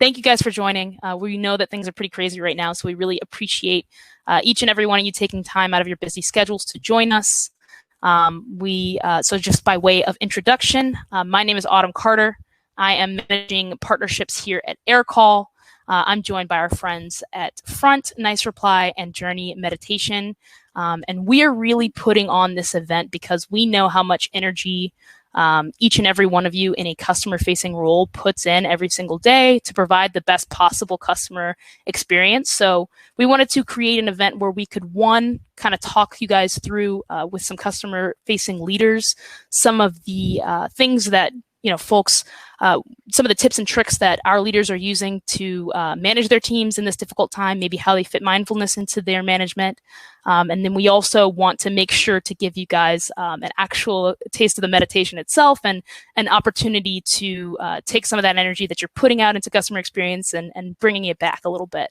thank you guys for joining. We know that things are pretty crazy right now, so we really appreciate each and every one of you taking time out of your busy schedules to join us. So just by way of introduction, my name is Autumn Carter. I am managing partnerships here at Aircall. I'm joined by our friends at Front, Nicereply, and Journey Meditation. And we are really putting on this event because we know how much energy each and every one of you in a customer-facing role puts in every single day to provide the best possible customer experience. So we wanted to create an event where we could, one, kind of talk you guys through with some customer-facing leaders, some of the things that folks, some of the tips and tricks that our leaders are using to manage their teams in this difficult time, maybe how they fit mindfulness into their management. And then we also want to make sure to give you guys an actual taste of the meditation itself and an opportunity to take some of that energy that you're putting out into customer experience and bringing it back a little bit.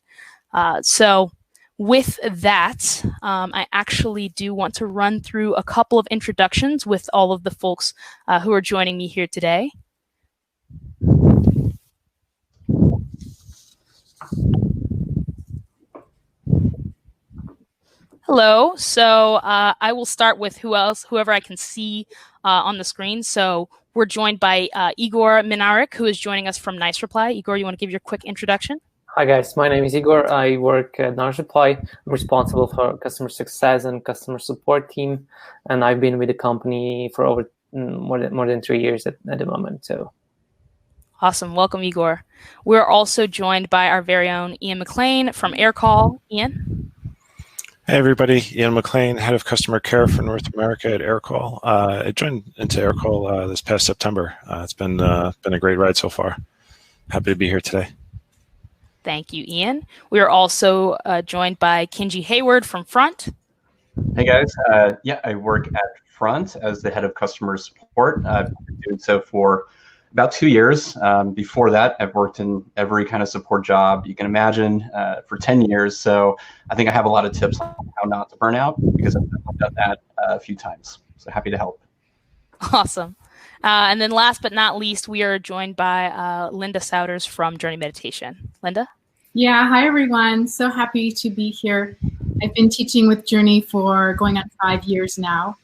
So with that, I actually do want to run through a couple of introductions with all of the folks who are joining me here today. Hello. So I will start with whoever I can see on the screen. So we're joined by Igor Minarik, who is joining us from Nicereply. Igor, you want to give your quick introduction? Hi guys, my name is Igor. I work at Nicereply. I'm responsible for customer success and customer support team, and I've been with the company for over more than 3 years at the moment. So, awesome, welcome Igor. We're also joined by our very own Ian McLean from Aircall. Ian. Hey everybody, Ian McLean, head of customer care for North America at Aircall. I joined into Aircall this past September. It's been a great ride so far. Happy to be here today. Thank you, Ian. We are also joined by Kenji Hayward from Front. Hey guys, I work at Front as the head of customer support. I've been doing so for about 2 years. Before that, I've worked in every kind of support job you can imagine for 10 years. So I think I have a lot of tips on how not to burn out because I've done that a few times. So happy to help. Awesome. And then last but not least, we are joined by Linda Souders from Journey Meditation. Linda? Yeah, hi everyone. So happy to be here. I've been teaching with Journey for going on 5 years now,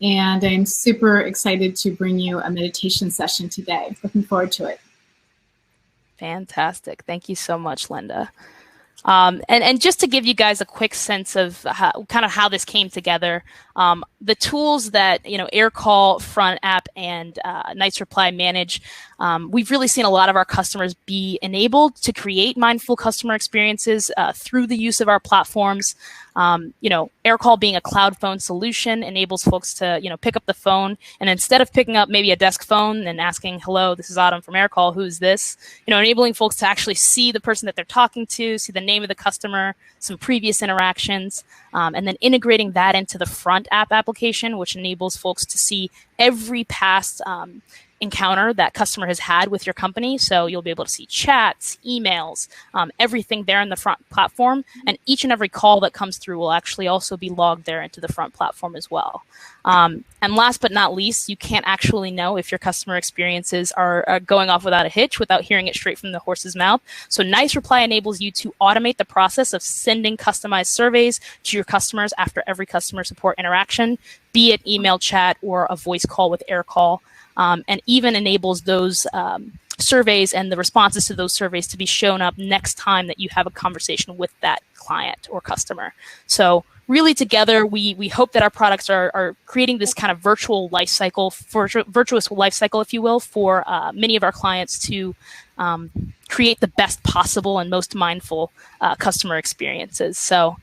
and I'm super excited to bring you a meditation session today. Looking forward to it. Fantastic. Thank you so much, Linda. And just to give you guys a quick sense of how this came together, the tools that Aircall, Front App, and Nicereply manage, we've really seen a lot of our customers be enabled to create mindful customer experiences through the use of our platforms. Aircall being a cloud phone solution enables folks to pick up the phone, and instead of picking up maybe a desk phone and asking, "Hello, this is Autumn from Aircall. Who's this?" Enabling folks to actually see the person that they're talking to, see the name of the customer, some previous interactions, and then integrating that into the Front App application, which enables folks to see every past encounter that customer has had with your company. So you'll be able to see chats, emails, everything there in the Front platform, and each and every call that comes through will actually also be logged there into the Front platform as well. And last but not least, you can't actually know if your customer experiences are going off without a hitch without hearing it straight from the horse's mouth. So Nicereply enables you to automate the process of sending customized surveys to your customers after every customer support interaction, be it email, chat, or a voice call with Aircall. And even enables those surveys and the responses to those surveys to be shown up next time that you have a conversation with that client or customer. So really together, we hope that our products are creating this kind of virtuous life cycle, if you will, for many of our clients to create the best possible and most mindful customer experiences. So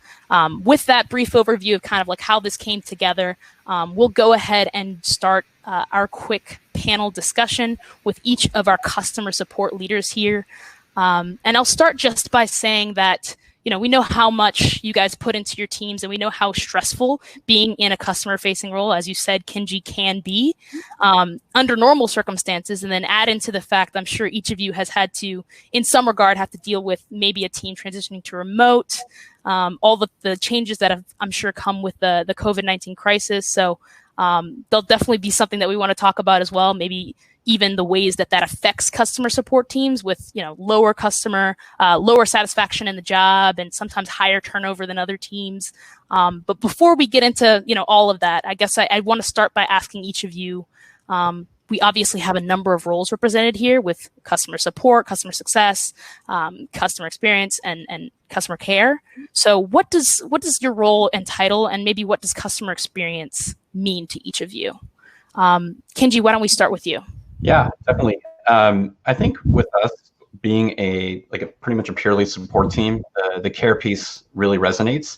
with that brief overview of kind of like how this came together, we'll go ahead and start our quick panel discussion with each of our customer support leaders here. And I'll start just by saying that we know how much you guys put into your teams, and we know how stressful being in a customer-facing role, as you said, Kenji, can be under normal circumstances. And then add into the fact, I'm sure each of you has had to, in some regard, have to deal with maybe a team transitioning to remote, all the changes that have, I'm sure, come with the COVID-19 crisis. So There'll definitely be something that we want to talk about as well, maybe even the ways that affects customer support teams with, lower satisfaction in the job and sometimes higher turnover than other teams. But before we get into, all of that, I guess I want to start by asking each of you, we obviously have a number of roles represented here with customer support, customer success, customer experience, and customer care. So what does your role entitle, and maybe what does customer experience mean to each of you? Kenji, why don't we start with you? Yeah, definitely. I think with us being pretty much a purely support team, the care piece really resonates.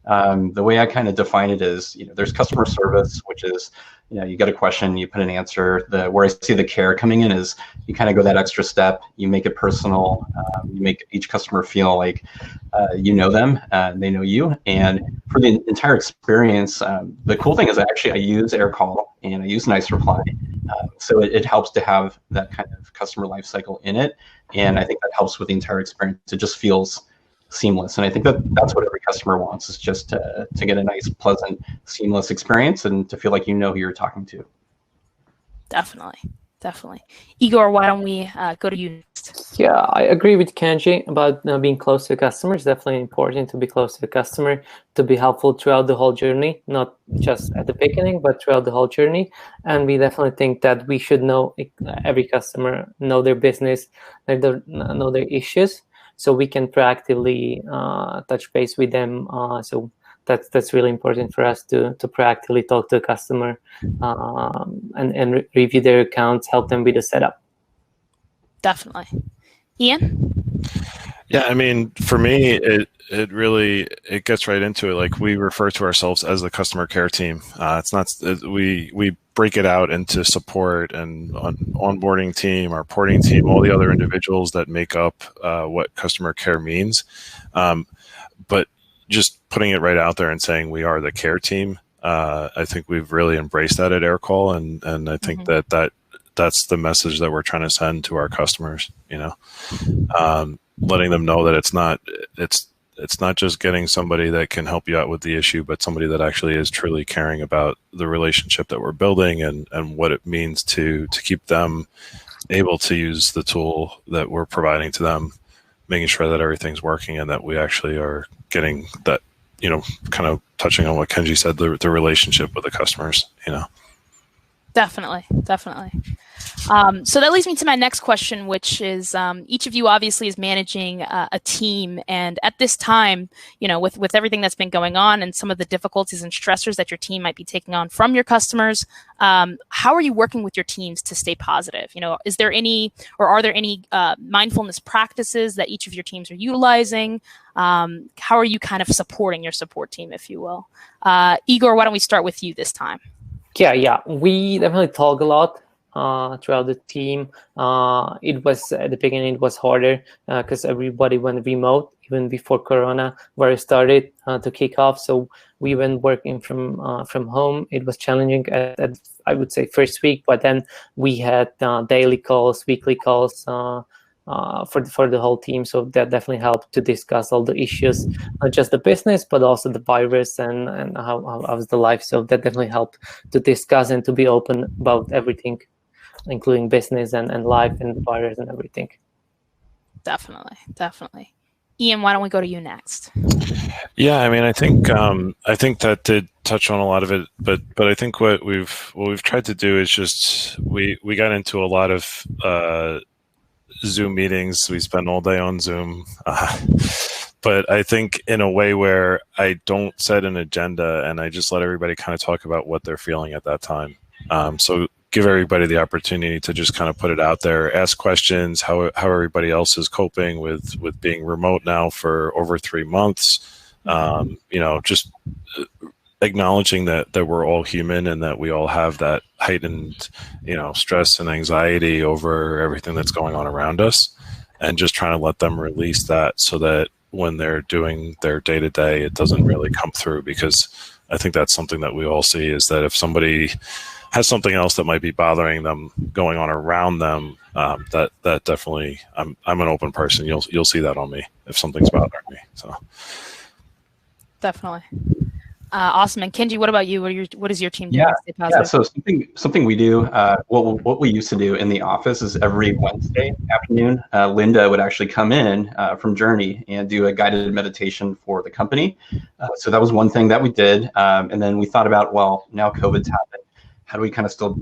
The way I kind of define it is, there's customer service, which is, you get a question, you put an answer. Where I see the care coming in is you kind of go that extra step, you make it personal, you make each customer feel like you know them, they know you. And for the entire experience, the cool thing is I use Aircall and I use Nicereply. So it helps to have that kind of customer life cycle in it. And I think that helps with the entire experience. It just feels seamless. And I think that's what every customer wants, is just to get a nice, pleasant, seamless experience and to feel like you know who you're talking to. Definitely. Igor, why don't we go to you next? Yeah, I agree with Kenji about being close to the customer. It's definitely important to be close to the customer, to be helpful throughout the whole journey, not just at the beginning, but throughout the whole journey. And we definitely think that we should know every customer, know their business, know their issues, so we can proactively touch base with them. So that's really important for us to proactively talk to the customer and review their accounts, help them with the setup. Definitely. Ian? Yeah, I mean, for me, it really gets right into it. Like, we refer to ourselves as the customer care team. It's not we break it out into support and onboarding team, our porting team, all the other individuals that make up what customer care means. But just putting it right out there and saying we are the care team, I think we've really embraced that at Aircall, and I think that's the message that we're trying to send to our customers. Letting them know that it's not just getting somebody that can help you out with the issue, but somebody that actually is truly caring about the relationship that we're building and what it means to keep them able to use the tool that we're providing to them, making sure that everything's working and that we actually are getting that, kind of touching on what Kenji said, the relationship with the customers, Definitely. So that leads me to my next question, which is each of you obviously is managing a team. And at this time, with everything that's been going on and some of the difficulties and stressors that your team might be taking on from your customers, how are you working with your teams to stay positive? Is there any, or are there any mindfulness practices that each of your teams are utilizing? How are you kind of supporting your support team, if you will? Igor, why don't we start with you this time? Yeah. We definitely talk a lot throughout the team. It was at the beginning, it was harder because everybody went remote even before Corona, where it started to kick off. So we went working from home. It was challenging at I would say first week, but then we had daily calls, weekly calls for the whole team. So that definitely helped to discuss all the issues, not just the business, but also the virus and how's the life. So that definitely helped to discuss and to be open about everything, including business and life and the virus and everything. Definitely. Ian, why don't we go to you next? Yeah, I mean, I think that did touch on a lot of it, but I think what we've tried to do is just we got into a lot of Zoom meetings. We spend all day on Zoom, but I think in a way where I don't set an agenda and I just let everybody kind of talk about what they're feeling at that time. So give everybody the opportunity to just kind of put it out there, ask questions, how everybody else is coping with being remote now for over 3 months. Just acknowledging that we're all human and that we all have that heightened, stress and anxiety over everything that's going on around us, and just trying to let them release that so that when they're doing their day-to-day, it doesn't really come through. Because I think that's something that we all see, is that if somebody has something else that might be bothering them going on around them, that definitely, I'm an open person. You'll see that on me if something's bothering me. So definitely. Awesome. And Kenji, what about you? What is your team doing to stay Yeah. positive? So something we do, what we used to do in the office is every Wednesday afternoon, Linda would actually come in from Journey and do a guided meditation for the company. So that was one thing that we did. And then we thought about, well, now COVID's happened. How do we kind of still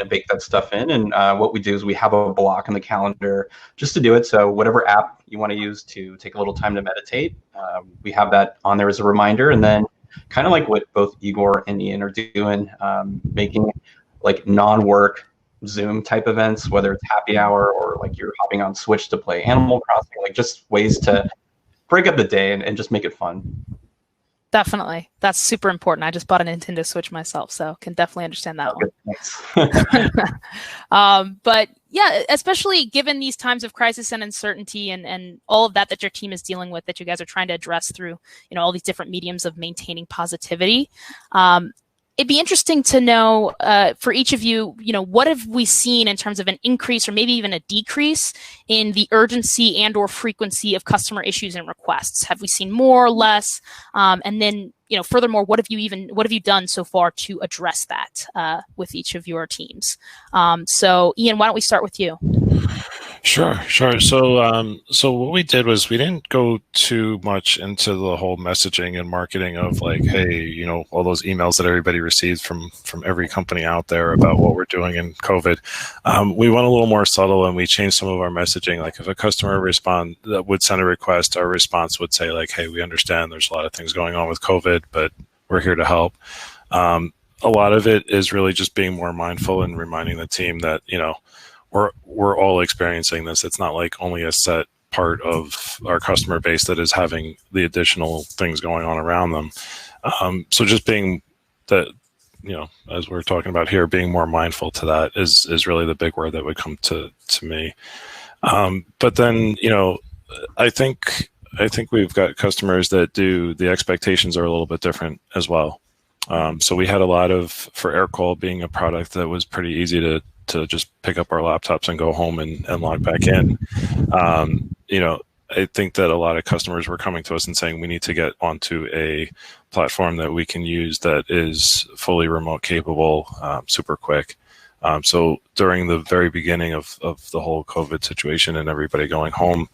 bake that stuff in? And what we do is we have a block on the calendar just to do it. So whatever app you want to use to take a little time to meditate, we have that on there as a reminder. And then kind of like what both Igor and Ian are doing, making like non-work Zoom type events, whether it's happy hour or like you're hopping on Switch to play Animal Crossing, like just ways to break up the day and just make it fun. Definitely. That's super important. I just bought a Nintendo Switch myself, so can definitely understand that one. Nice. But yeah, especially given these times of crisis and uncertainty and all of that your team is dealing with, that you guys are trying to address through, all these different mediums of maintaining positivity. It'd be interesting to know for each of you, what have we seen in terms of an increase or maybe even a decrease in the urgency and or frequency of customer issues and requests? Have we seen more or less? And then, furthermore, what have you done so far to address that with each of your teams? So Ian, why don't we start with you? Sure. So what we did was we didn't go too much into the whole messaging and marketing of like, hey, all those emails that everybody receives from every company out there about what we're doing in COVID. We went a little more subtle and we changed some of our messaging. Like if a customer would send a request, our response would say like, hey, we understand there's a lot of things going on with COVID, but we're here to help. A lot of it is really just being more mindful and reminding the team that, we're all experiencing this. It's not like only a set part of our customer base that is having the additional things going on around them. So just being that, as we're talking about here, being more mindful to that is really the big word that would come to me. But then, I think we've got customers that the expectations are a little bit different as well. So we had a lot for Aircall being a product that was pretty easy to just pick up our laptops and go home and log back in. I think that a lot of customers were coming to us and saying we need to get onto a platform that we can use that is fully remote capable, super quick. So during the very beginning of the whole COVID situation and everybody going home,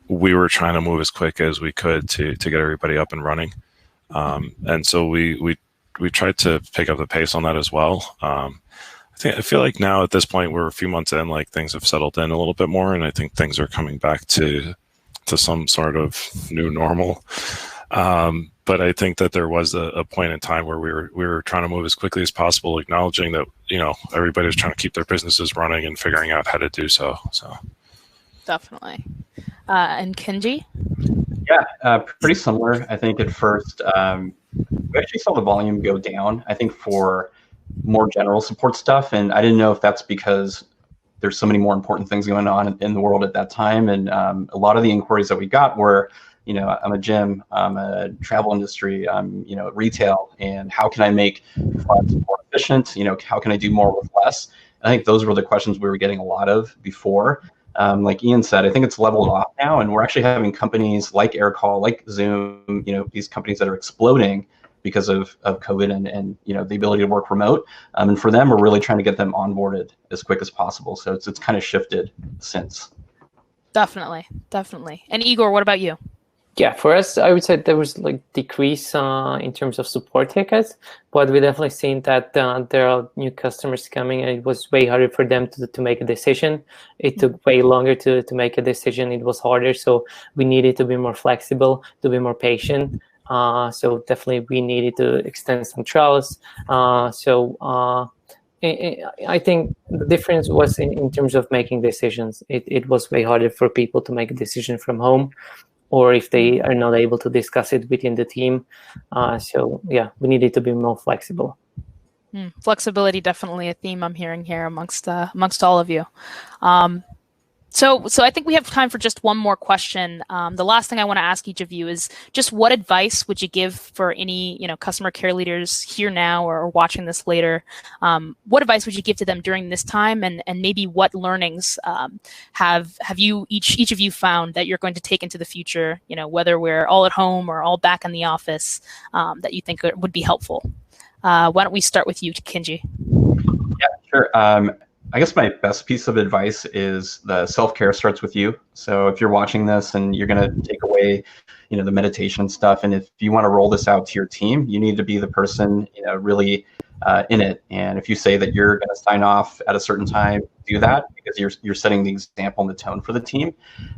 we were trying to move as quick as we could to get everybody up and running. And so we tried to pick up the pace on that as well. I feel like now at this point we're a few months in, like things have settled in a little bit more, and I think things are coming back to some sort of new normal. But I think that there was a point in time where we were trying to move as quickly as possible, acknowledging that everybody's trying to keep their businesses running and figuring out how to do so. So definitely. And Kenji? Yeah, pretty similar. I think at first we actually saw the volume go down. I think for more general support stuff, and I didn't know if that's because there's so many more important things going on in the world at that time. And a lot of the inquiries that we got were, I'm a gym, I'm a travel industry, I'm retail, and how can I make funds more efficient? How can I do more with less? I think those were the questions we were getting a lot of before. Like Ian said, I think it's leveled off now, and we're actually having companies like Aircall, like Zoom, these companies that are exploding because of COVID and the ability to work remote. And for them, we're really trying to get them onboarded as quick as possible. So it's kind of shifted since. Definitely. And Igor, what about you? Yeah, for us, I would say there was like decrease in terms of support tickets, but we definitely seen that there are new customers coming, and it was way harder for them to make a decision. It took way longer to make a decision. It was harder, so we needed to be more flexible, to be more patient. So definitely we needed to extend some trials. I think the difference was in terms of making decisions. It was way harder for people to make a decision from home, or if they are not able to discuss it within the team. So yeah, we needed to be more flexible. Flexibility, definitely a theme I'm hearing here amongst all of you. So I think we have time for just one more question. The last thing I want to ask each of you is just what advice would you give for any, customer care leaders here now or watching this later? What advice would you give to them during this time, and maybe what learnings have you each of you found that you're going to take into the future? Whether we're all at home or all back in the office, that you think would be helpful. Why don't we start with you, Kenji? Yeah, sure. I guess my best piece of advice is the self-care starts with you. So if you're watching this and you're going to take away, the meditation stuff, and if you want to roll this out to your team, you need to be the person, really in it. And if you say that you're going to sign off at a certain time, do that, because you're setting the example and the tone for the team.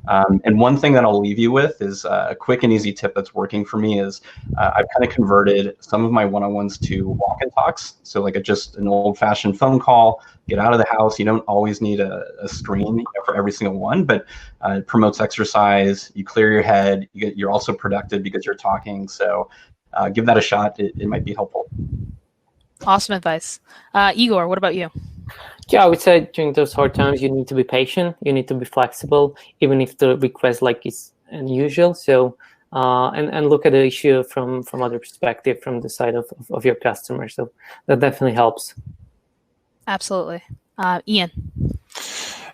And one thing that I'll leave you with is a quick and easy tip that's working for me is I've kind of converted some of my one-on-ones to walk and talks. So like just an old-fashioned phone call, get out of the house. You don't always need a screen for every single one, but it promotes exercise. You clear your head. You're also productive because you're talking. So give that a shot. It might be helpful. Awesome advice. Igor, what about you? Yeah, I would say during those hard times, you need to be patient. You need to be flexible, even if the request is unusual. So, and look at the issue from other perspective, from the side of your customer. So that definitely helps. Absolutely. Ian.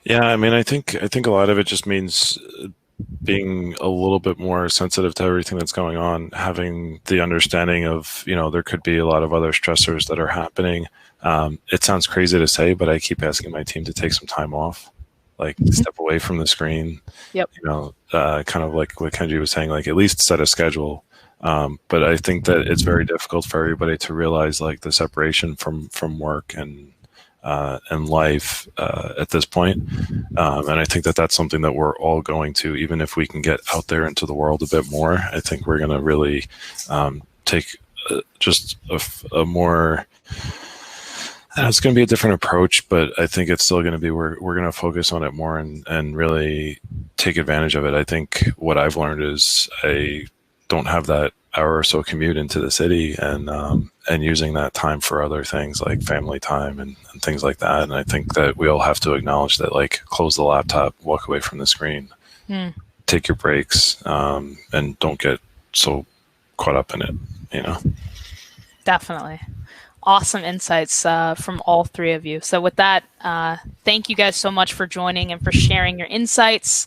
Yeah, I think a lot of it just means being a little bit more sensitive to everything that's going on, having the understanding of, there could be a lot of other stressors that are happening. It sounds crazy to say, but I keep asking my team to take some time off, step away from the screen. Yep. Kind of like what Kenji was saying, at least set a schedule. But I think that it's very difficult for everybody to realize the separation from work and life at this point. And I think that that's something that we're all going to, even if we can get out there into the world a bit more, I think we're going to really take just a more, it's going to be a different approach, but I think it's still going to be, we're going to focus on it more and really take advantage of it. I think what I've learned is I don't have that hour or so commute into the city, and using that time for other things like family time and things like that. And I think that we all have to acknowledge that, close the laptop, walk away from the screen, take your breaks, and don't get so caught up in it, Definitely. Awesome insights from all three of you. So with that, thank you guys so much for joining and for sharing your insights.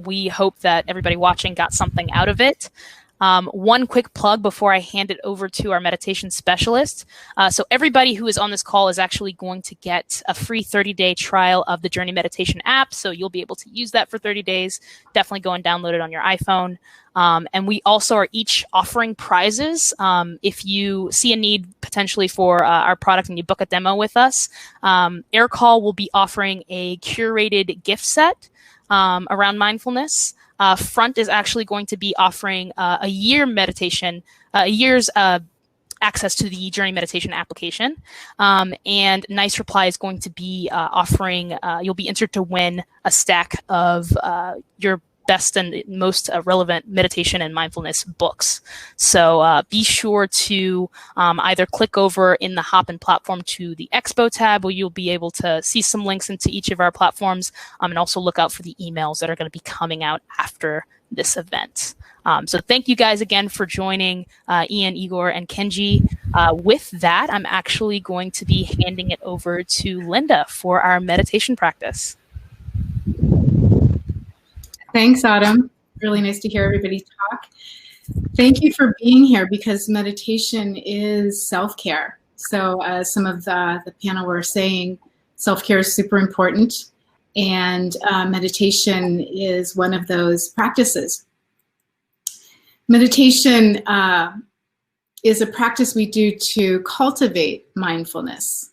We hope that everybody watching got something out of it. One quick plug before I hand it over to our meditation specialist. So everybody who is on this call is actually going to get a free 30-day trial of the Journey Meditation app. So you'll be able to use that for 30 days. Definitely go and download it on your iPhone. And we also are each offering prizes. If you see a need potentially for our product and you book a demo with us, Aircall will be offering a curated gift set around mindfulness. Front is actually going to be offering a year's access to the Journey Meditation application. And Nicereply is going to be offering, you'll be entered to win a stack of your best and most relevant meditation and mindfulness books. So be sure to either click over in the Hopin platform to the Expo tab, where you'll be able to see some links into each of our platforms, and also look out for the emails that are going to be coming out after this event. So thank you guys again for joining, Ian, Igor, and Kenji. With that, I'm actually going to be handing it over to Linda for our meditation practice. Thanks, Autumn. Really nice to hear everybody talk. Thank you for being here, because meditation is self-care. So as some of the panel were saying, self-care is super important, and meditation is one of those practices. Meditation is a practice we do to cultivate mindfulness.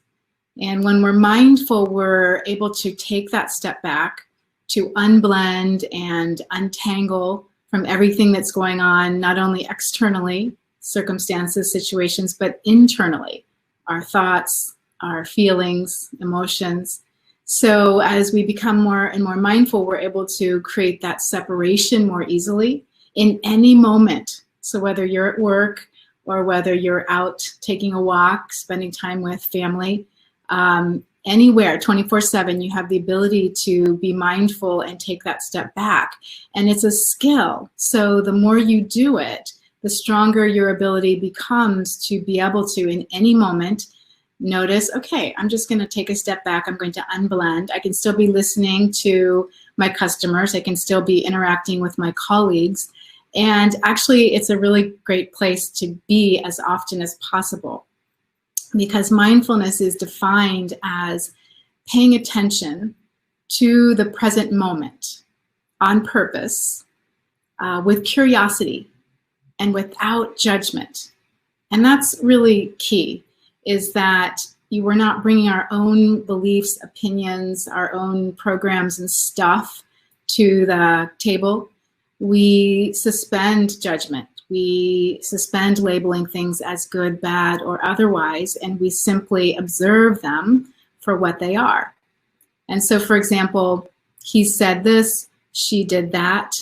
And when we're mindful, we're able to take that step back, to unblend and untangle from everything that's going on, not only externally, circumstances, situations, but internally, our thoughts, our feelings, emotions. So as we become more and more mindful, we're able to create that separation more easily in any moment. So whether you're at work or whether you're out taking a walk, spending time with family, anywhere 24/7, you have the ability to be mindful and take that step back. And it's a skill. So the more you do it, the stronger your ability becomes to be able to, in any moment, notice, okay, I'm just going to take a step back. I'm going to unblend. I can still be listening to my customers. I can still be interacting with my colleagues. And actually, it's a really great place to be as often as possible, because mindfulness is defined as paying attention to the present moment on purpose, with curiosity and without judgment. And that's really key, is that we're not bringing our own beliefs, opinions, our own programs and stuff to the table. We suspend judgment. We suspend labeling things as good, bad, or otherwise, and we simply observe them for what they are. And so, for example, he said this, she did that.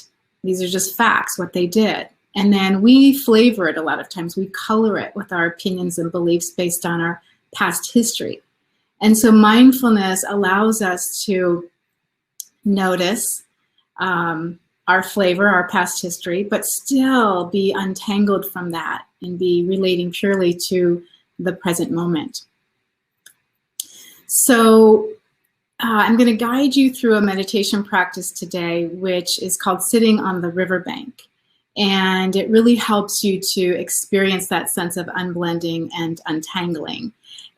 These are just facts, what they did. And then we flavor it a lot of times. We color it with our opinions and beliefs based on our past history. And so mindfulness allows us to notice our flavor, our past history, but still be untangled from that and be relating purely to the present moment. So I'm going to guide you through a meditation practice today, which is called sitting on the riverbank. And it really helps you to experience that sense of unblending and untangling.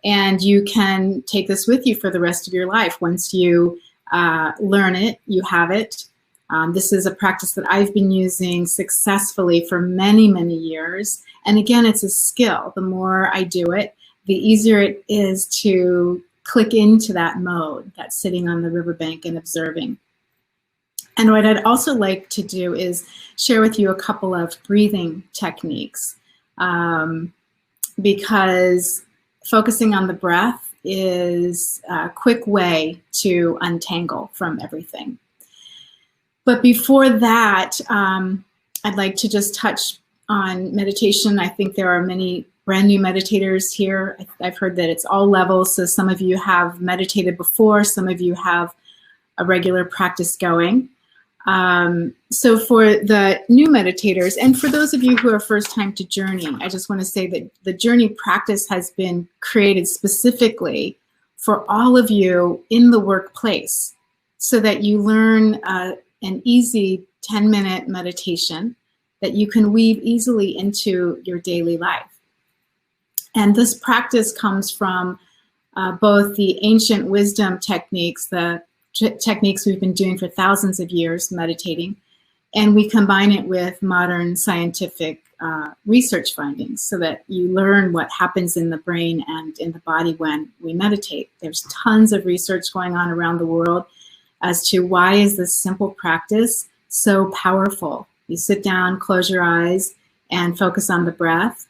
And you can take this with you for the rest of your life. Once you learn it, you have it. This is a practice that I've been using successfully for many, many years. And again, it's a skill. The more I do it, the easier it is to click into that mode, that sitting on the riverbank and observing. And what I'd also like to do is share with you a couple of breathing techniques, because focusing on the breath is a quick way to untangle from everything. But before that, I'd like to just touch on meditation. I think there are many brand new meditators here. I've heard that it's all levels, so some of you have meditated before, some of you have a regular practice going. So for the new meditators, and for those of you who are first time to Journey, I just want to say that the Journey practice has been created specifically for all of you in the workplace, so that you learn an easy 10-minute meditation that you can weave easily into your daily life. And this practice comes from both the ancient wisdom techniques, the techniques we've been doing for thousands of years, meditating, and we combine it with modern scientific research findings so that you learn what happens in the brain and in the body when we meditate. There's tons of research going on around the world as to why is this simple practice so powerful. You sit down, close your eyes, and focus on the breath,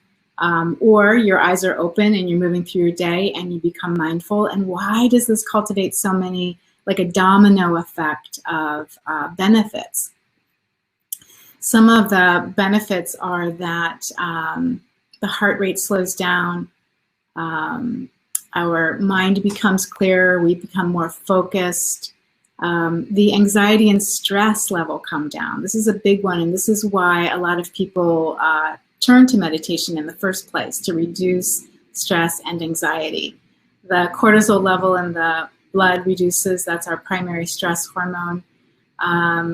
or your eyes are open and you're moving through your day and you become mindful. And why does this cultivate so many, like a domino effect of benefits? Some of the benefits are that the heart rate slows down, our mind becomes clearer, we become more focused, the anxiety and stress level come down. This is a big one, and this is why a lot of people turn to meditation in the first place, to reduce stress and anxiety. The cortisol level in the blood reduces, that's our primary stress hormone.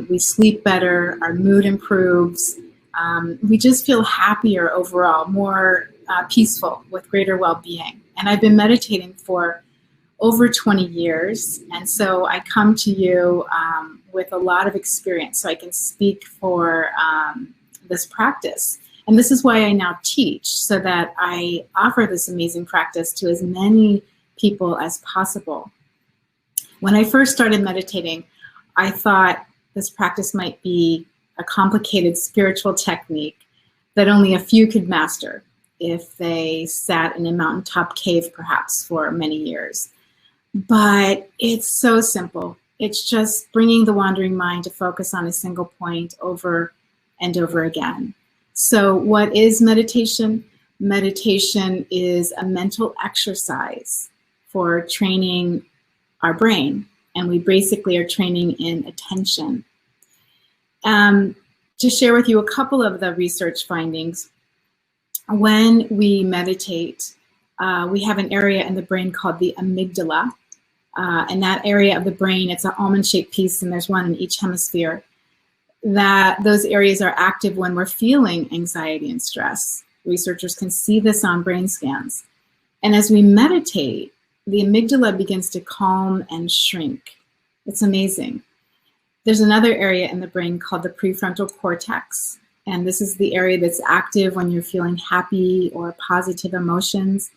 We sleep better, our mood improves, we just feel happier overall, more peaceful, with greater well-being. And I've been meditating for over 20 years, and so I come to you with a lot of experience, so I can speak for this practice. And this is why I now teach, so that I offer this amazing practice to as many people as possible. When I first started meditating, I thought this practice might be a complicated spiritual technique that only a few could master if they sat in a mountaintop cave perhaps for many years. But it's so simple. It's just bringing the wandering mind to focus on a single point over and over again. So what is meditation? Meditation is a mental exercise for training our brain. And we basically are training in attention. To share with you a couple of the research findings, when we meditate, we have an area in the brain called the amygdala. And that area of the brain, it's an almond-shaped piece, and there's one in each hemisphere. Those areas are active when we're feeling anxiety and stress. Researchers can see this on brain scans. And as we meditate, the amygdala begins to calm and shrink. It's amazing. There's another area in the brain called the prefrontal cortex. And this is the area that's active when you're feeling happy or positive emotions.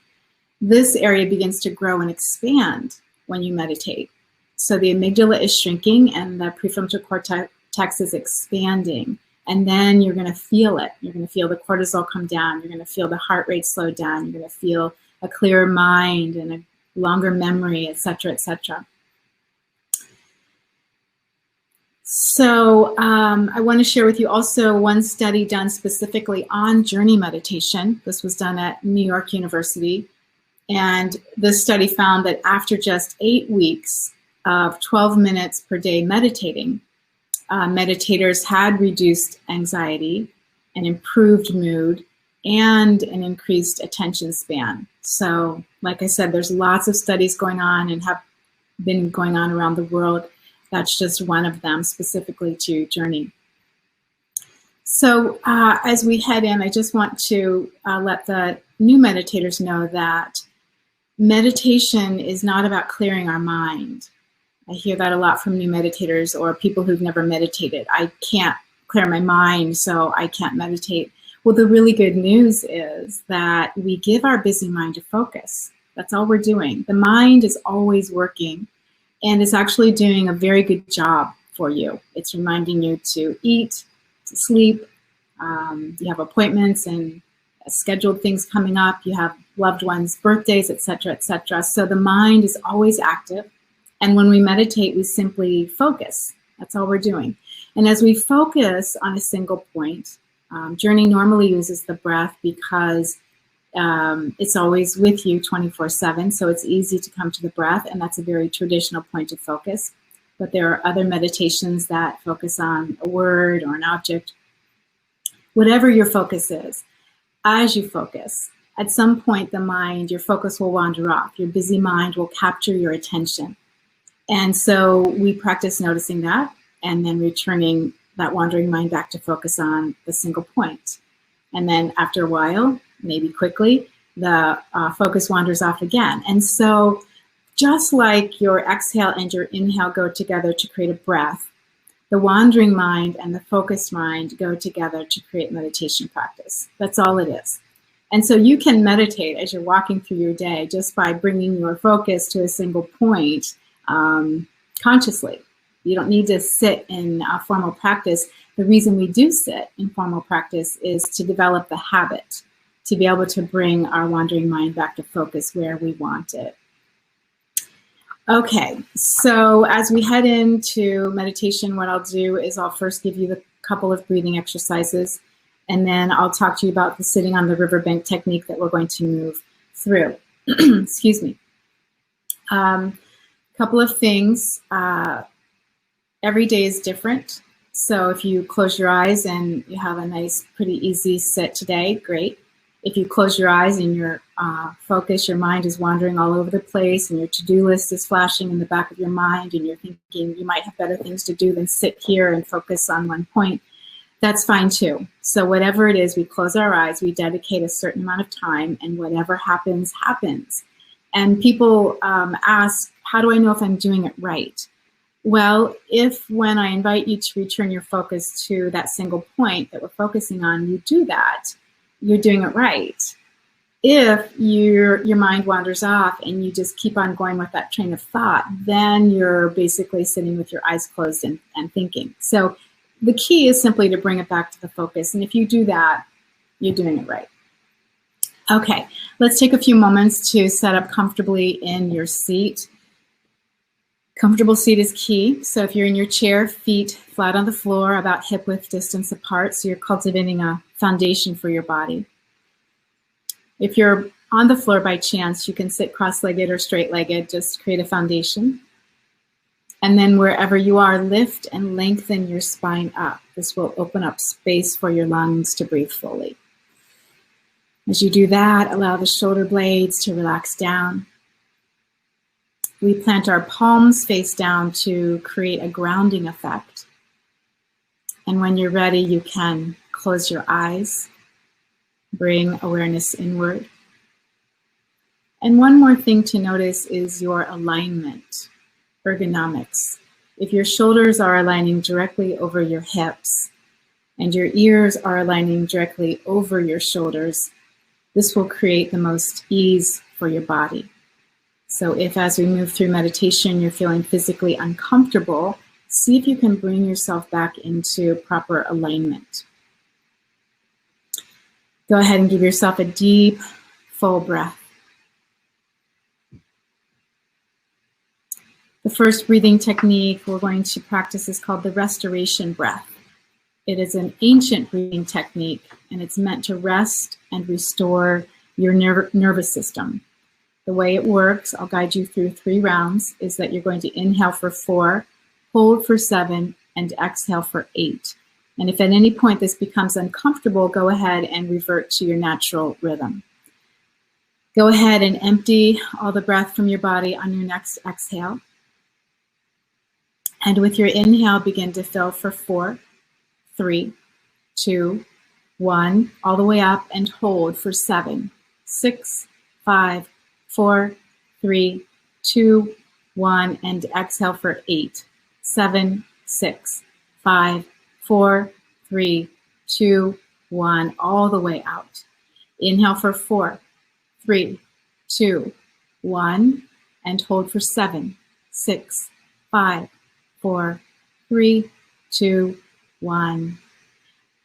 This area begins to grow and expand when you meditate. So the amygdala is shrinking and the prefrontal cortex is expanding. And then you're going to feel it. You're going to feel the cortisol come down. You're going to feel the heart rate slow down. You're going to feel a clearer mind and a longer memory, et cetera, et cetera. So I want to share with you also one study done specifically on journey meditation. This was done at New York University. And this study found that after just 8 weeks of 12 minutes per day meditating, meditators had reduced anxiety, an improved mood, and an increased attention span. So, like I said, there's lots of studies going on and have been going on around the world. That's just one of them, specifically to Journey. So as we head in, I just want to let the new meditators know that meditation is not about clearing our mind. I hear that a lot from new meditators or people who've never meditated. I can't clear my mind, so I can't meditate. Well, the really good news is that we give our busy mind a focus. That's all we're doing. The mind is always working, and it's actually doing a very good job for you. It's reminding you to eat, to sleep. You have appointments and scheduled things coming up. You have loved ones' birthdays, et cetera, et cetera. So the mind is always active. And when we meditate, we simply focus. That's all we're doing. And as we focus on a single point, Journey normally uses the breath because it's always with you 24/7, so it's easy to come to the breath, and that's a very traditional point of focus. But there are other meditations that focus on a word or an object. Whatever your focus is, as you focus, at some point the mind, your focus will wander off. Your busy mind will capture your attention. And so we practice noticing that and then returning that wandering mind back to focus on the single point. And then after a while, maybe quickly, the focus wanders off again. And so just like your exhale and your inhale go together to create a breath, the wandering mind and the focused mind go together to create meditation practice. That's all it is. And so you can meditate as you're walking through your day just by bringing your focus to a single point consciously. You don't need to sit in formal practice. The reason we do sit in formal practice is to develop the habit to be able to bring our wandering mind back to focus where we want it. Okay, so as we head into meditation, what I'll do is I'll first give you the couple of breathing exercises, and then I'll talk to you about the sitting on the riverbank technique that we're going to move through. Excuse me. Couple of things. Every day is different. So if you close your eyes and you have a nice, pretty easy sit today, great. If you close your eyes and your focus, your mind is wandering all over the place and your to-do list is flashing in the back of your mind and you're thinking you might have better things to do than sit here and focus on one point, that's fine too. So whatever it is, we close our eyes, we dedicate a certain amount of time, and whatever happens, happens. And people ask, how do I know if I'm doing it right? Well, if when I invite you to return your focus to that single point that we're focusing on, you do that, you're doing it right. If your mind wanders off and you just keep on going with that train of thought, then you're basically sitting with your eyes closed and thinking. So the key is simply to bring it back to the focus. And if you do that, you're doing it right. Okay, let's take a few moments to set up comfortably in your seat. Comfortable seat is key. So if you're in your chair, feet flat on the floor, about hip width distance apart, so you're cultivating a foundation for your body. If you're on the floor by chance, you can sit cross-legged or straight-legged, just create a foundation. And then wherever you are, lift and lengthen your spine up. This will open up space for your lungs to breathe fully. As you do that, allow the shoulder blades to relax down. We plant our palms face down to create a grounding effect. And when you're ready, you can close your eyes, bring awareness inward. And one more thing to notice is your alignment, ergonomics. If your shoulders are aligning directly over your hips and your ears are aligning directly over your shoulders, this will create the most ease for your body. So if as we move through meditation, you're feeling physically uncomfortable, see if you can bring yourself back into proper alignment. Go ahead and give yourself a deep, full breath. The first breathing technique we're going to practice is called the restoration breath. It is an ancient breathing technique, and it's meant to rest and restore your nervous system. The way it works, I'll guide you through 3 rounds, is that you're going to inhale for 4, hold for 7, and exhale for 8. And if at any point this becomes uncomfortable, go ahead and revert to your natural rhythm. Go ahead and empty all the breath from your body on your next exhale. And with your inhale, begin to fill for 4, 3, 2, 1, all the way up, and hold for 7, 6, 5, 4, 3, 2, 1, and exhale for 8, 7, 6, 5, 4, 3, 2, 1, all the way out. Inhale for 4, 3, 2, 1, and hold for 7, 6, 5, 4, 3, 2, 1.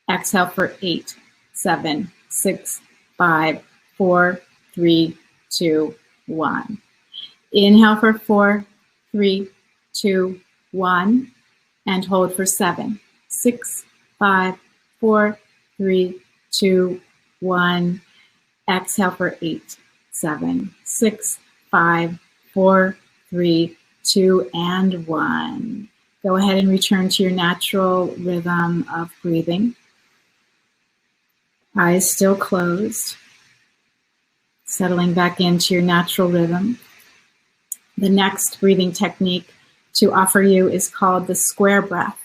Exhale for 8, 7, 6, 5, 4, 3, 2, 1. Inhale for 4, 3, 2, 1, and hold for 7, 6, 5, 4, 3, 2, 1. Exhale for 8, 7, 6, 5, 4, 3, 2, and 1. Go ahead and return to your natural rhythm of breathing. Eyes still closed. Settling back into your natural rhythm. The next breathing technique to offer you is called the square breath.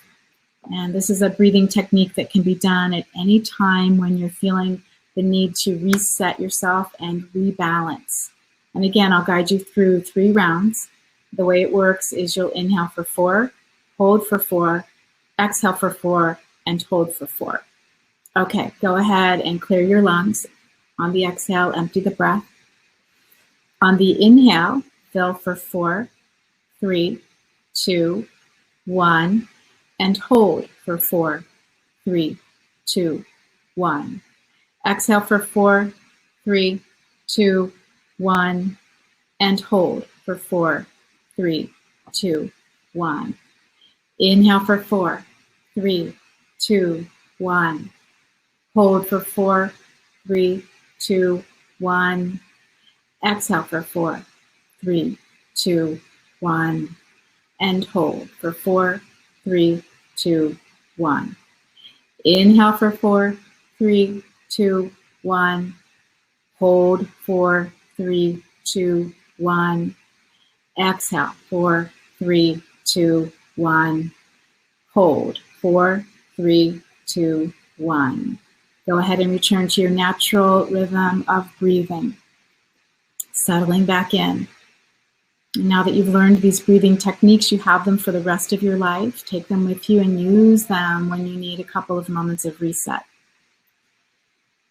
And this is a breathing technique that can be done at any time when you're feeling the need to reset yourself and rebalance. And again, I'll guide you through 3 rounds. The way it works is you'll inhale for 4, hold for 4, exhale for 4, and hold for 4. Okay, go ahead and clear your lungs. On the exhale, empty the breath. On the inhale, fill for 4, 3, 2, 1, and hold for 4, 3, 2, 1. Exhale for 4, 3, 2, 1, and hold for 4, 3, 2, 1. Inhale for 4, 3, 2, 1. Hold for 4, 3, 2, 1. Exhale for 4, 3, 2, 1. And hold for 4, 3, 2, 1. Inhale for 4, 3, 2, 1. Hold 4, 3, 2, 1. Exhale 4, 3, 2, 1. Hold 4, 3, 2, 1. Go ahead and return to your natural rhythm of breathing. Settling back in. And now that you've learned these breathing techniques, you have them for the rest of your life. Take them with you and use them when you need a couple of moments of reset.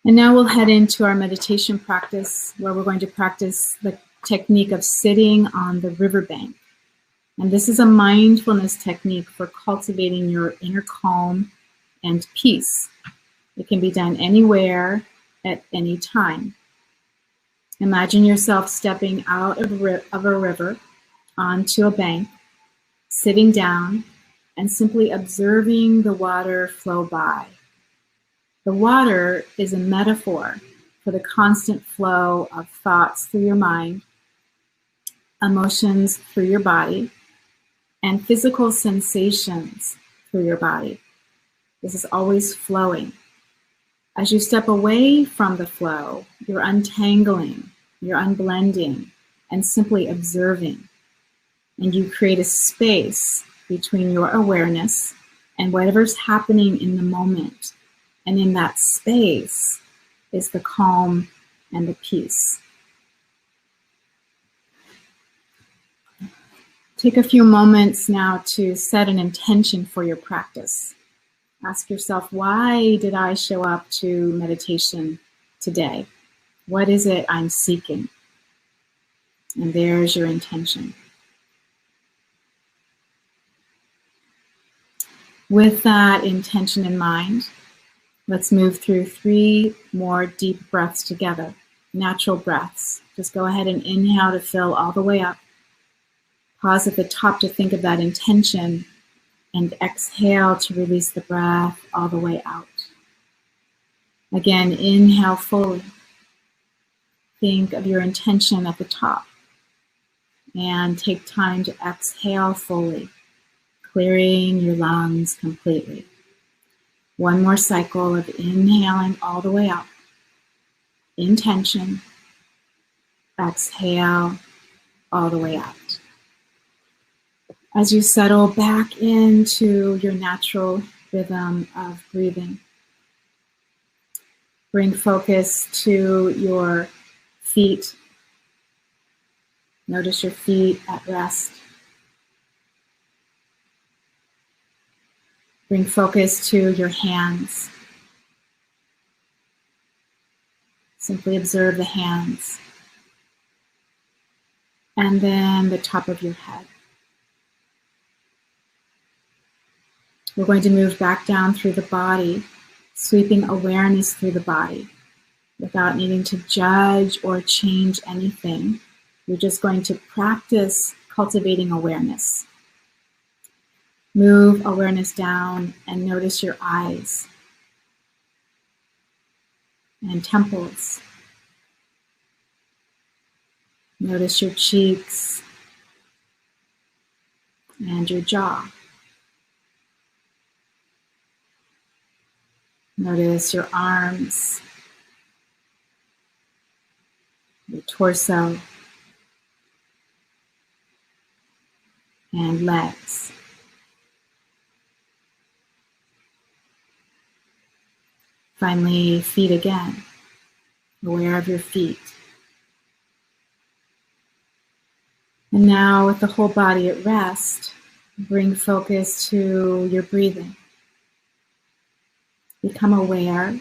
And now we'll head into our meditation practice, where we're going to practice the technique of sitting on the riverbank. And this is a mindfulness technique for cultivating your inner calm and peace. It can be done anywhere, at any time. Imagine yourself stepping out of a river onto a bank, sitting down, and simply observing the water flow by. The water is a metaphor for the constant flow of thoughts through your mind, emotions through your body, and physical sensations through your body. This is always flowing. As you step away from the flow, you're untangling, you're unblending, and simply observing. And you create a space between your awareness and whatever's happening in the moment. And in that space is the calm and the peace. Take a few moments now to set an intention for your practice. Ask yourself, why did I show up to meditation today? What is it I'm seeking? And there's your intention. With that intention in mind, let's move through 3 more deep breaths together, natural breaths. Just go ahead and inhale to fill all the way up. Pause at the top to think of that intention, and exhale to release the breath all the way out. Again, inhale fully. Think of your intention at the top, and take time to exhale fully, clearing your lungs completely. One more cycle of inhaling all the way up. Intention. Exhale all the way out. As you settle back into your natural rhythm of breathing, bring focus to your feet. Notice your feet at rest. Bring focus to your hands. Simply observe the hands. And then the top of your head. We're going to move back down through the body, sweeping awareness through the body without needing to judge or change anything. You're just going to practice cultivating awareness. Move awareness down and notice your eyes and temples. Notice your cheeks and your jaw. Notice your arms, your torso, and legs. Finally, feet again, aware of your feet. And now with the whole body at rest, bring focus to your breathing. Become aware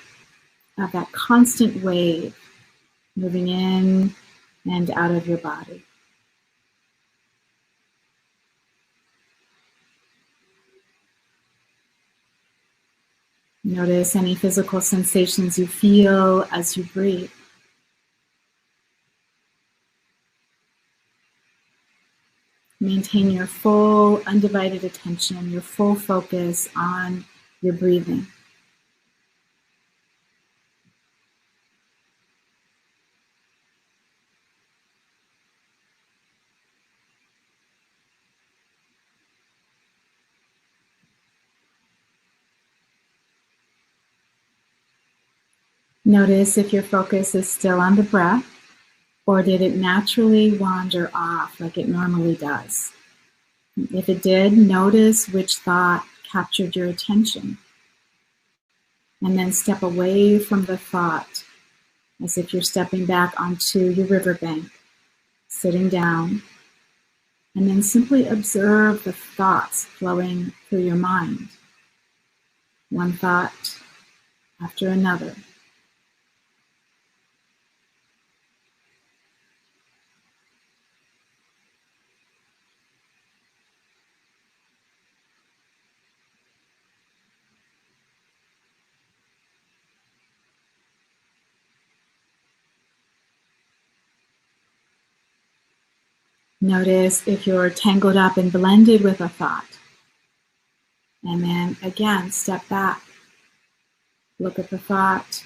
of that constant wave moving in and out of your body. Notice any physical sensations you feel as you breathe. Maintain your full, undivided attention, your full focus on your breathing. Notice if your focus is still on the breath, or did it naturally wander off like it normally does? If it did, notice which thought captured your attention. And then step away from the thought as if you're stepping back onto your riverbank, sitting down, and then simply observe the thoughts flowing through your mind. One thought after another. Notice if you're tangled up and blended with a thought. And then again, step back. Look at the thought.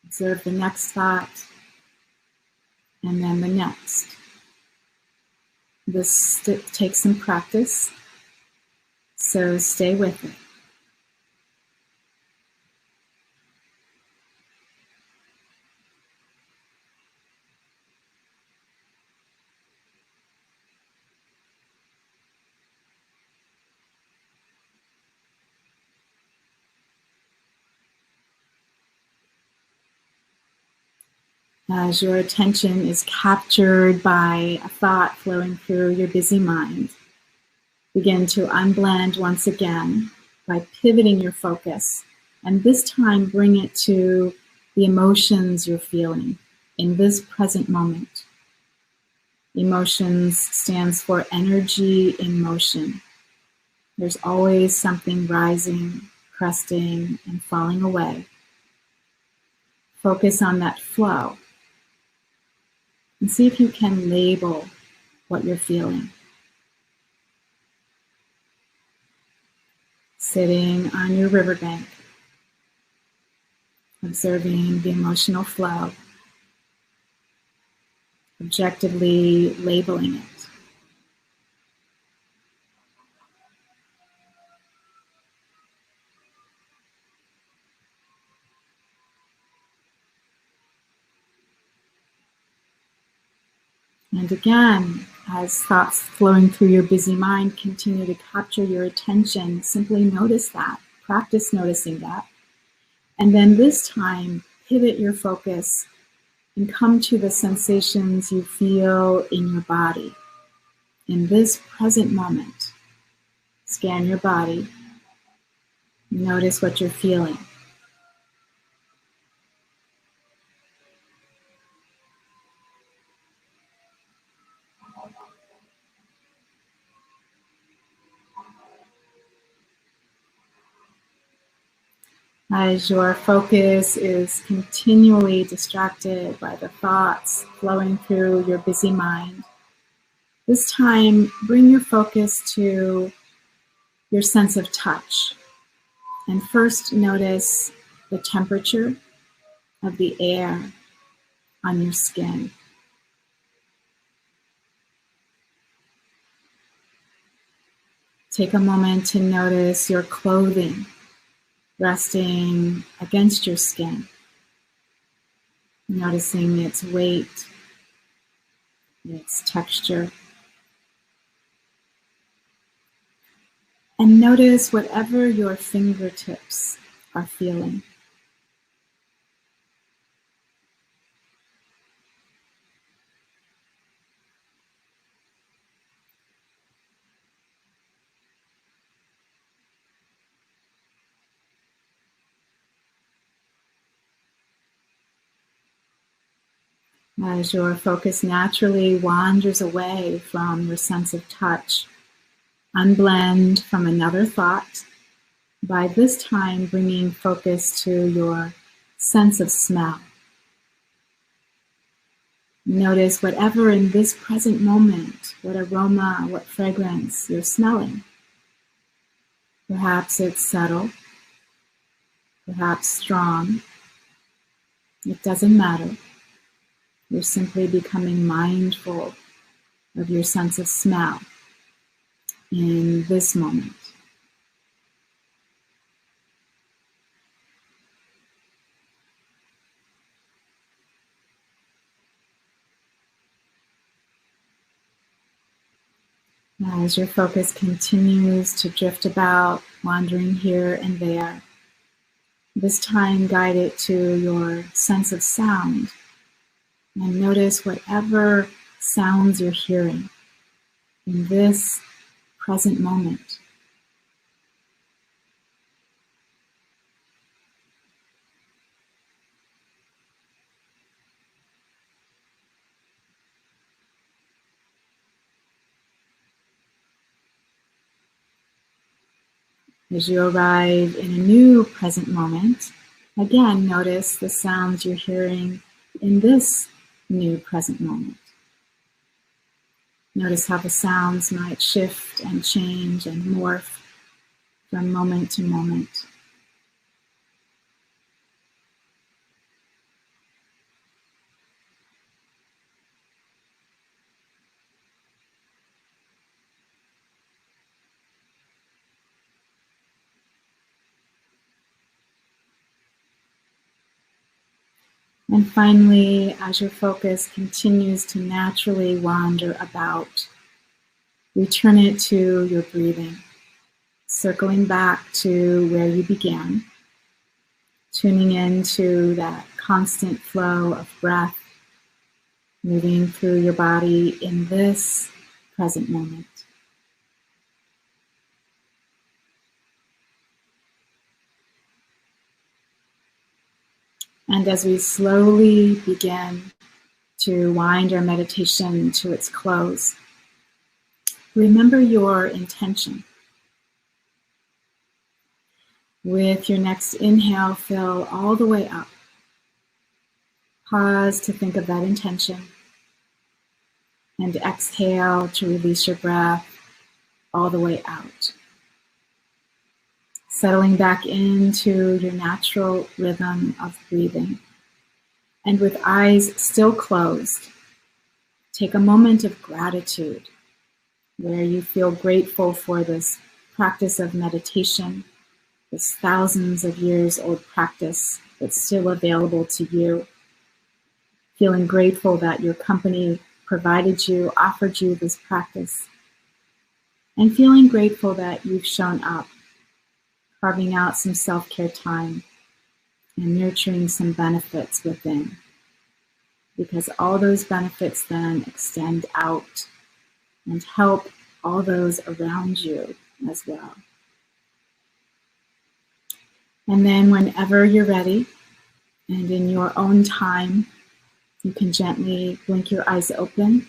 Observe the next thought. And then the next. This takes some practice, so stay with it. As your attention is captured by a thought flowing through your busy mind, begin to unblend once again by pivoting your focus, and this time bring it to the emotions you're feeling in this present moment. Emotions stands for energy in motion. There's always something rising, cresting, and falling away. Focus on that flow and see if you can label what you're feeling. Sitting on your riverbank, observing the emotional flow, objectively labeling it. And again, as thoughts flowing through your busy mind continue to capture your attention, simply notice that, practice noticing that. And then this time, pivot your focus and come to the sensations you feel in your body. In this present moment, scan your body, notice what you're feeling. As your focus is continually distracted by the thoughts flowing through your busy mind, this time bring your focus to your sense of touch. And first notice the temperature of the air on your skin. Take a moment to notice your clothing resting against your skin, noticing its weight, its texture. And notice whatever your fingertips are feeling. As your focus naturally wanders away from your sense of touch, unblend from another thought, by this time bringing focus to your sense of smell. Notice whatever in this present moment, what aroma, what fragrance you're smelling. Perhaps it's subtle, perhaps strong. It doesn't matter. You're simply becoming mindful of your sense of smell in this moment. As your focus continues to drift about, wandering here and there, this time guide it to your sense of sound and notice whatever sounds you're hearing in this present moment. As you arrive in a new present moment, again notice the sounds you're hearing in this new present moment. Notice how the sounds might shift and change and morph from moment to moment. And finally, as your focus continues to naturally wander about, return it to your breathing, circling back to where you began, tuning into that constant flow of breath moving through your body in this present moment. And as we slowly begin to wind our meditation to its close, remember your intention. With your next inhale, fill all the way up. Pause to think of that intention. And exhale to release your breath all the way out. Settling back into your natural rhythm of breathing. And with eyes still closed, take a moment of gratitude where you feel grateful for this practice of meditation, this thousands of years old practice that's still available to you. Feeling grateful that your company provided you, offered you this practice. And feeling grateful that you've shown up, carving out some self-care time and nurturing some benefits within. Because all those benefits then extend out and help all those around you as well. And then whenever you're ready and in your own time, you can gently blink your eyes open,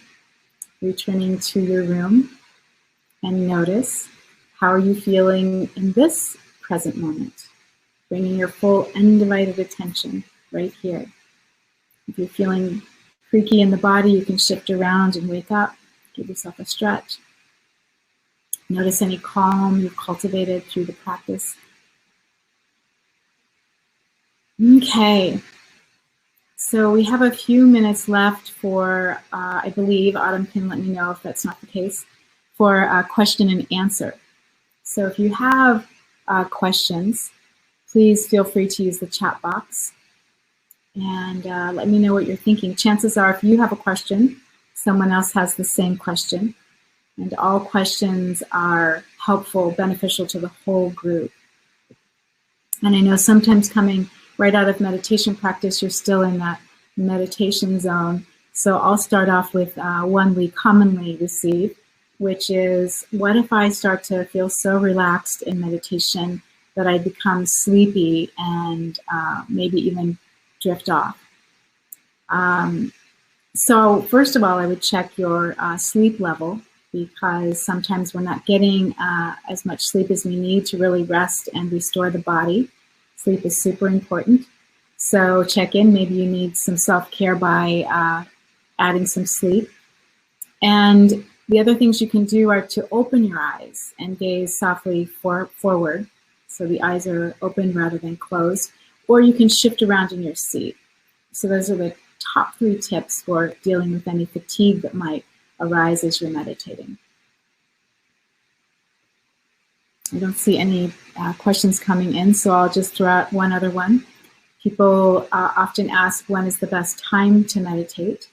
returning to your room, and notice how are you feeling in this present moment, bringing your full undivided attention right here. If you're feeling creaky in the body, you can shift around and wake up, give yourself a stretch. Notice any calm you've cultivated through the practice. Okay, so we have a few minutes left for, I believe, Autumn can let me know if that's not the case, for a question and answer. So if you have questions, please feel free to use the chat box and let me know what you're thinking. Chances are if you have a question, someone else has the same question, and all questions are helpful, beneficial to the whole group. And I know sometimes coming right out of meditation practice, you're still in that meditation zone. So I'll start off with one we commonly receive, which is, what if I start to feel so relaxed in meditation that I become sleepy and maybe even drift off? So first of all, I would check your sleep level, because sometimes we're not getting as much sleep as we need to really rest and restore the body. Sleep is super important. So check in, maybe you need some self-care by adding some sleep. And the other things you can do are to open your eyes and gaze softly forward. So the eyes are open rather than closed. Or you can shift around in your seat. So those are the top 3 tips for dealing with any fatigue that might arise as you're meditating. I don't see any questions coming in, so I'll just throw out one other one. People often ask, when is the best time to meditate?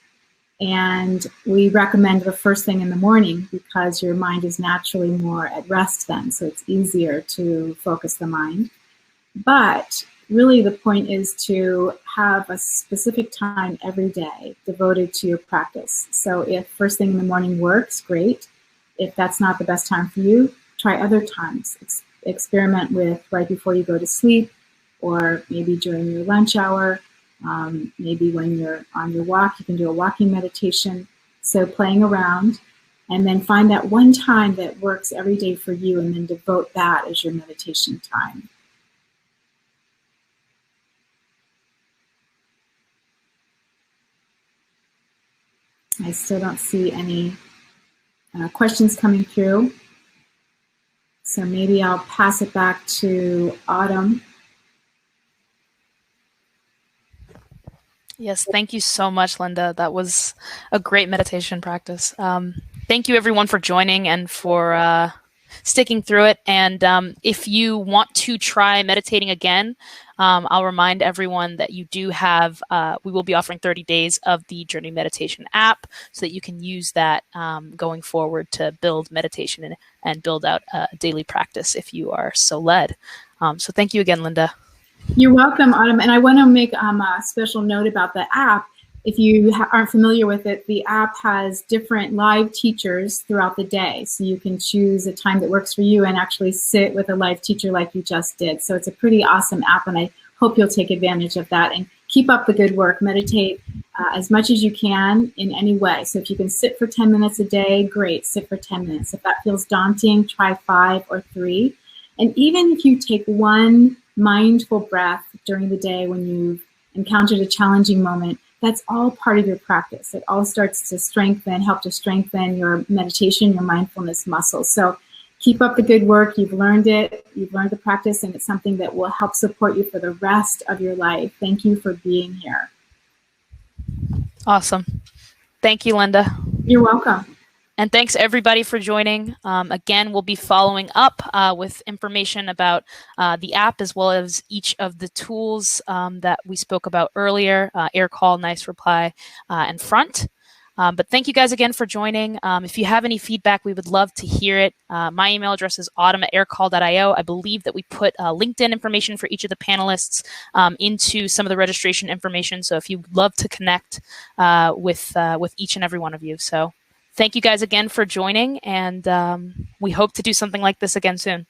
And we recommend the first thing in the morning, because your mind is naturally more at rest then, so it's easier to focus the mind. But really the point is to have a specific time every day devoted to your practice. So if first thing in the morning works, great. If that's not the best time for you, try other times. Experiment with right before you go to sleep, or maybe during your lunch hour. Maybe when you're on your walk, you can do a walking meditation. So playing around, and then find that one time that works every day for you, and then devote that as your meditation time. I still don't see any questions coming through. So maybe I'll pass it back to Autumn. Yes, thank you so much, Linda. That was a great meditation practice. Thank you, everyone, for joining and for sticking through it. And if you want to try meditating again, I'll remind everyone that you do have, we will be offering 30 days of the Journey Meditation app so that you can use that going forward to build meditation and build out a daily practice if you are so led. So thank you again, Linda. You're welcome, Autumn. And I want to make a special note about the app. If you aren't familiar with it, the app has different live teachers throughout the day. So you can choose a time that works for you and actually sit with a live teacher like you just did. So it's a pretty awesome app, and I hope you'll take advantage of that and keep up the good work. Meditate as much as you can in any way. So if you can sit for 10 minutes a day, great, sit for 10 minutes. If that feels daunting, try 5 or 3. And even if you take one mindful breath during the day when you've encountered a challenging moment, that's all part of your practice. It all starts to help to strengthen your meditation, your mindfulness muscles. So keep up the good work. You've learned it. You've learned the practice, and it's something that will help support you for the rest of your life. Thank you for being here. Awesome. Thank you, Linda. You're welcome. And thanks everybody for joining. Again, we'll be following up with information about the app as well as each of the tools that we spoke about earlier, Aircall, Nicereply, and Front. But thank you guys again for joining. If you have any feedback, we would love to hear it. My email address is autumn@aircall.io. I believe that we put LinkedIn information for each of the panelists into some of the registration information. So if you'd love to connect with each and every one of you. So thank you guys again for joining, and we hope to do something like this again soon.